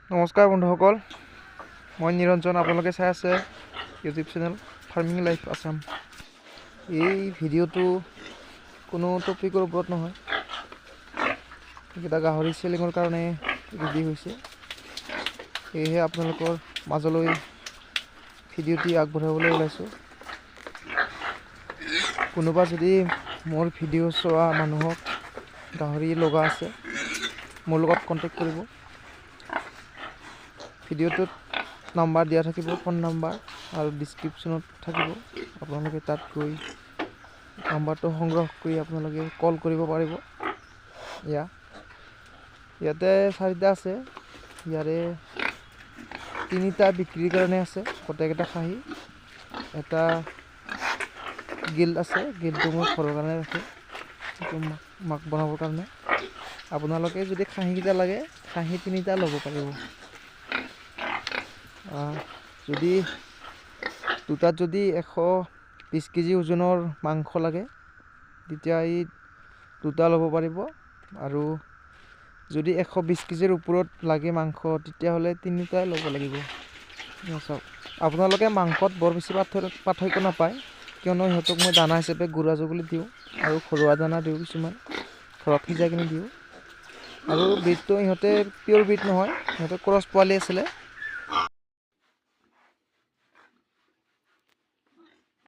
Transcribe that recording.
নমস্কাৰ বন্ধুসকল, মই নিৰঞ্জন। আপোনালোকে চাই আছে YouTube channel farming life Assam. এই ভিডিঅ'টো কোনো টপিকৰ ওপৰত নহয়, এইকেইটা গাহৰি চেলিঙৰ কাৰণে ৰেডি হৈছে, সেয়েহে আপোনালোকৰ মাজলৈ ভিডিঅ'টি আগবঢ়াবলৈ ওলাইছোঁ। কোনোবা যদি মোৰ ভিডিঅ' চোৱা মানুহক গাহৰি লগা আছে, মোৰ লগত কণ্টেক্ট কৰিব। ভিডিঅ'টোত নাম্বাৰ দিয়া থাকিব, ফোন নাম্বাৰ, আৰু ডিছক্ৰিপশ্যনত থাকিব। আপোনালোকে তাত গৈ নাম্বাৰটো সংগ্ৰহ কৰি আপোনালোকে কল কৰিব পাৰিব। ইয়াতে 4টা আছে, ইয়াৰে 3টা বিক্ৰীৰ কাৰণে আছে, গোটেইকেইটা খাহী। এটা গিল্ড আছে, গিল্ডটো মই ঘৰৰ কাৰণে ৰাখোঁ, সেইটো মাক বনাবৰ কাৰণে। আপোনালোকে যদি খাহীকেইটা লাগে, খাহী 3টা ল'ব পাৰিব। যদি দুটাত যদি 120 কেজি ওজনৰ মাংস লাগে, তেতিয়া এই 2টা ল'ব পাৰিব। আৰু যদি 120 কেজিৰ ওপৰত লাগে মাংস, তেতিয়াহ'লে 3টাই ল'ব লাগিব। চাওক, আপোনালোকে মাংসত বৰ বেছি পাৰ্থক্য নাপায়, কিয়নো সিহঁতক মই দানা হিচাপে গুড়া জগলি দিওঁ, আৰু ঘৰুৱা দানা দিওঁ, কিছুমান ঘৰত সিজাই কিনি দিওঁ। আৰু ব্ৰিডটো ইহঁতে পিয়'ৰ ব্ৰিড নহয়, সিহঁতে ক্ৰছ পোৱালি আছিলে,